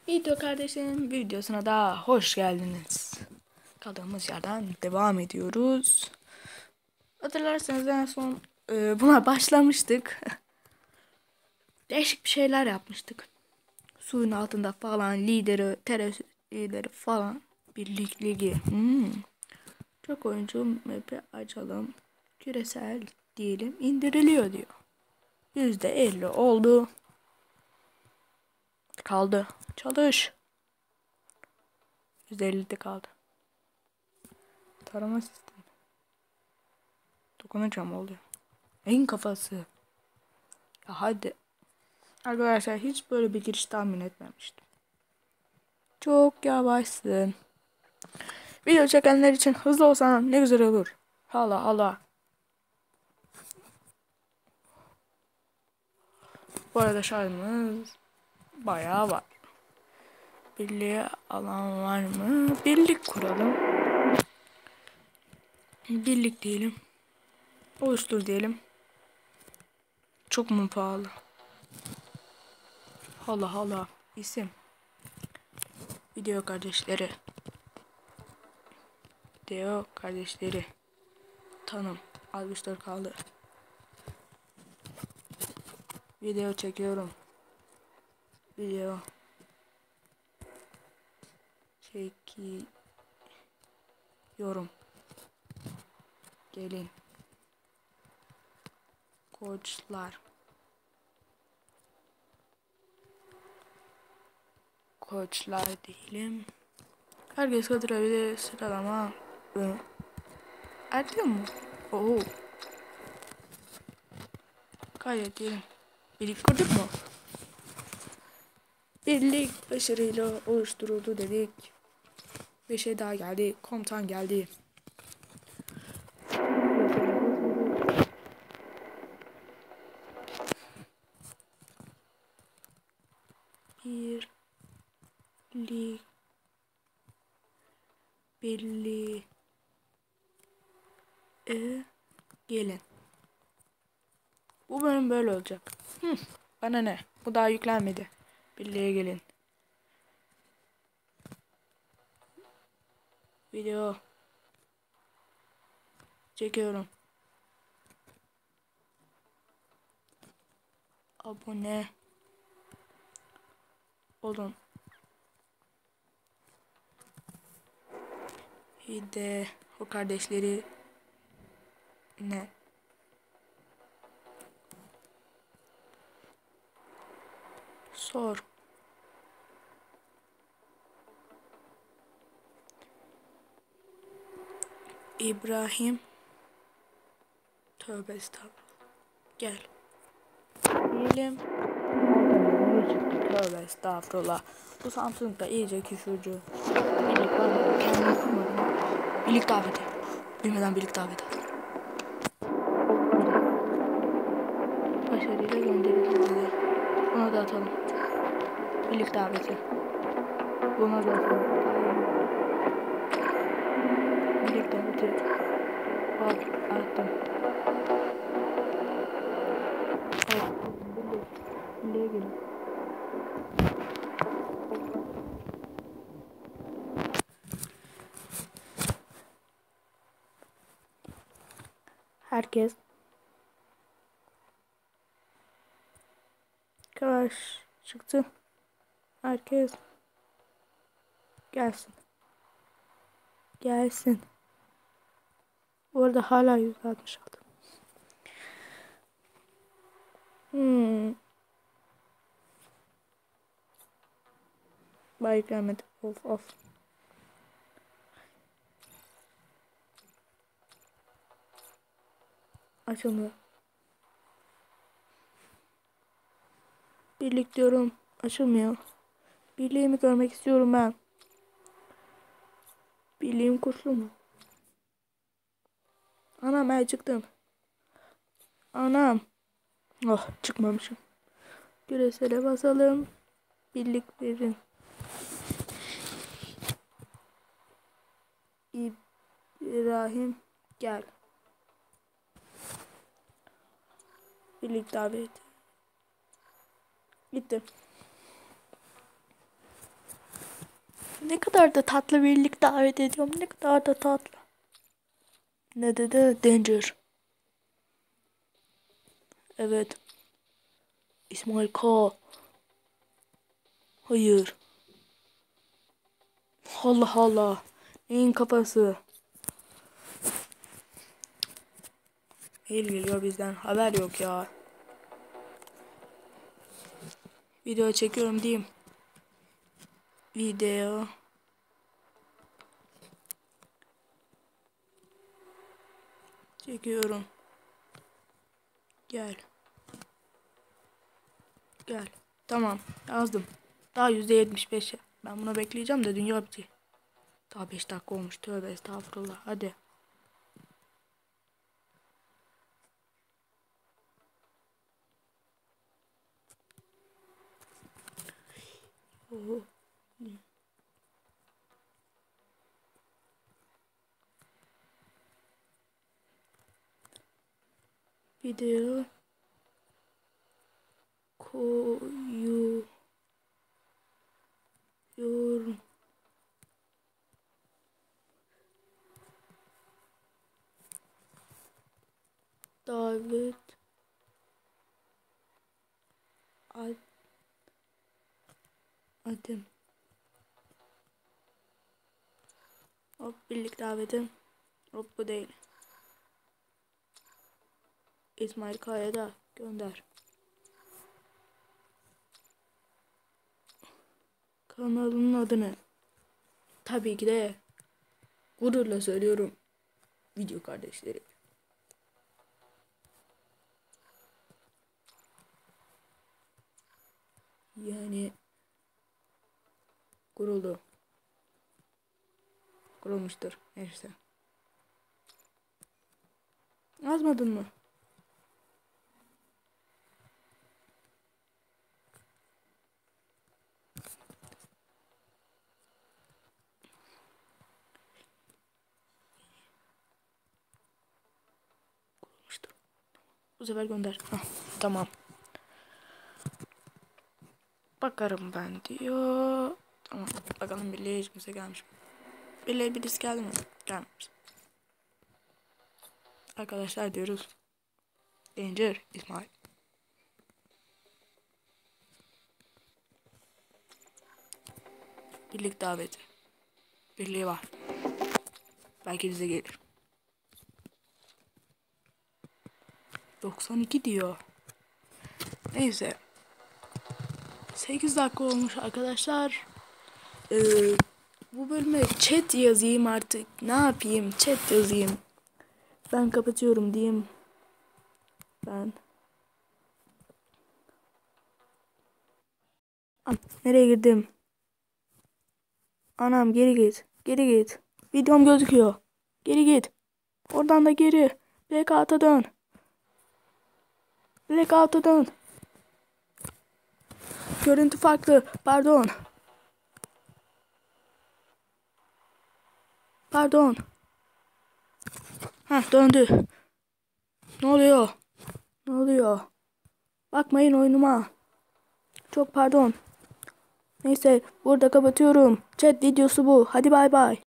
Video kardeşlerim videosuna da hoş geldiniz. Kaldığımız yerden devam ediyoruz. Hatırlarsanız en son buna başlamıştık. Değişik bir şeyler yapmıştık. Suyun altında falan lideri, teres lideri falan. Birlik ligi. Çok oyuncu map'i açalım. Küresel diyelim indiriliyor diyor. %50 oldu. Kaldı. Çalış. %50'de kaldı. Tarama sistemi. Dokunacağım oluyor. En kafası. Ya hadi. Arkadaşlar hiç böyle bir giriş tahmin etmemiştim. Çok yavaşsın. Video çekenler için hızlı olsan ne güzel olur. Hala hala. Bu arada şarjımız bayağı var. Birliğe alan var mı? Birlik kuralım. Birlik diyelim. Oluştur diyelim. Çok mu pahalı? Hala hala. İsim. Video kardeşleri. Video kardeşleri. Tanım. 64 kaldı. Video çekiyorum. Video çekiyorum. Gelin. Koçlar. Koçlar diyelim. Herkes katılabilir. Sıralama. Erken mi? Oo. Gayet iyi. Birlik kurduk mu? Birlik başarıyla oluşturuldu dedik. Bir şey daha geldi. Komutan geldi. Birliğe gelin. Bu bölüm böyle olacak. Bana ne? Bu daha yüklenmedi. Birliğe gelin. Video çekiyorum. Abone olun. Hide o kardeşleri ne? Sor. İbrahim. Tövbe estağfurullah. Gel. Diyelim. Tövbe estağfurullah. Bu Samsung da iyice küfürcü. Birlik var mı? Kendini kurmadım. Birlik daveti. Bilmeden birlik daveti. Başarıyla gönderildi dedi. Buna da atalım. Birlik daveti. Buna da atalım. Birlik daveti. Al, attım. Birliğe gelin. Herkes karşı çıktı. Herkes gelsin. Gelsin. Bu arada hala 166. Bay gelmedi. Of. Açılmıyor. Birlik diyorum. Açılmıyor. Birliğimi görmek istiyorum ben. Birliğim kurşun mu? Anam ben çıktım. Anam. Oh çıkmamışım. Küresele basalım. Birlik verin. İbrahim gel. Birlik davet. Gitti. Ne kadar da tatlı birlik davet ediyorum. Ne kadar da tatlı. Ne dedi? Danger. Evet. İsmail K. Hayır. Allah Allah. Neyin kafası? Mail geliyor bizden. Haber yok ya. Video çekiyorum diyeyim. Video. Çekiyorum. Gel. Gel. Tamam. Yazdım. Daha %75. Ben bunu bekleyeceğim de dünya bitecek. Daha 5 dakika olmuş. Tövbe estağfurullah. Hadi. Oo. Video koyuyorum. Davet adım. Hop birlik davetim. Hop bu değil. İsmail Kaya da gönder. Kanalının adını. Tabii ki de gururla söylüyorum. Video kardeşleri. Yani kuruldu. Kurulmuştur. Neyse. Yazmadın mı? Kurulmuştur. Bu sefer gönder. Hah, tamam. Bakarım ben diyor. Tamam. Bakalım birliğe hiç kimse gelmiş mi? Birliğe birisi geldi mi? Gelmemiş. Arkadaşlar diyoruz. Danger İsmail. Birlik daveti. Birliği var. Belki bize gelir. 92 diyor. Neyse. 8 dakika olmuş arkadaşlar. Bu bölüme chat yazayım artık. Ne yapayım? Chat yazayım. Ben kapatıyorum diyeyim. Ben. Nereye girdim? Anam geri git. Geri git. Videom gözüküyor. Geri git. Oradan da geri. Blackout'a dön. Blackout'a dön. Görüntü farklı. Pardon. Pardon. Heh döndü. Ne oluyor? Ne oluyor? Bakmayın oyunuma. Çok pardon. Neyse burada kapatıyorum. Chat videosu bu. Hadi bay bay.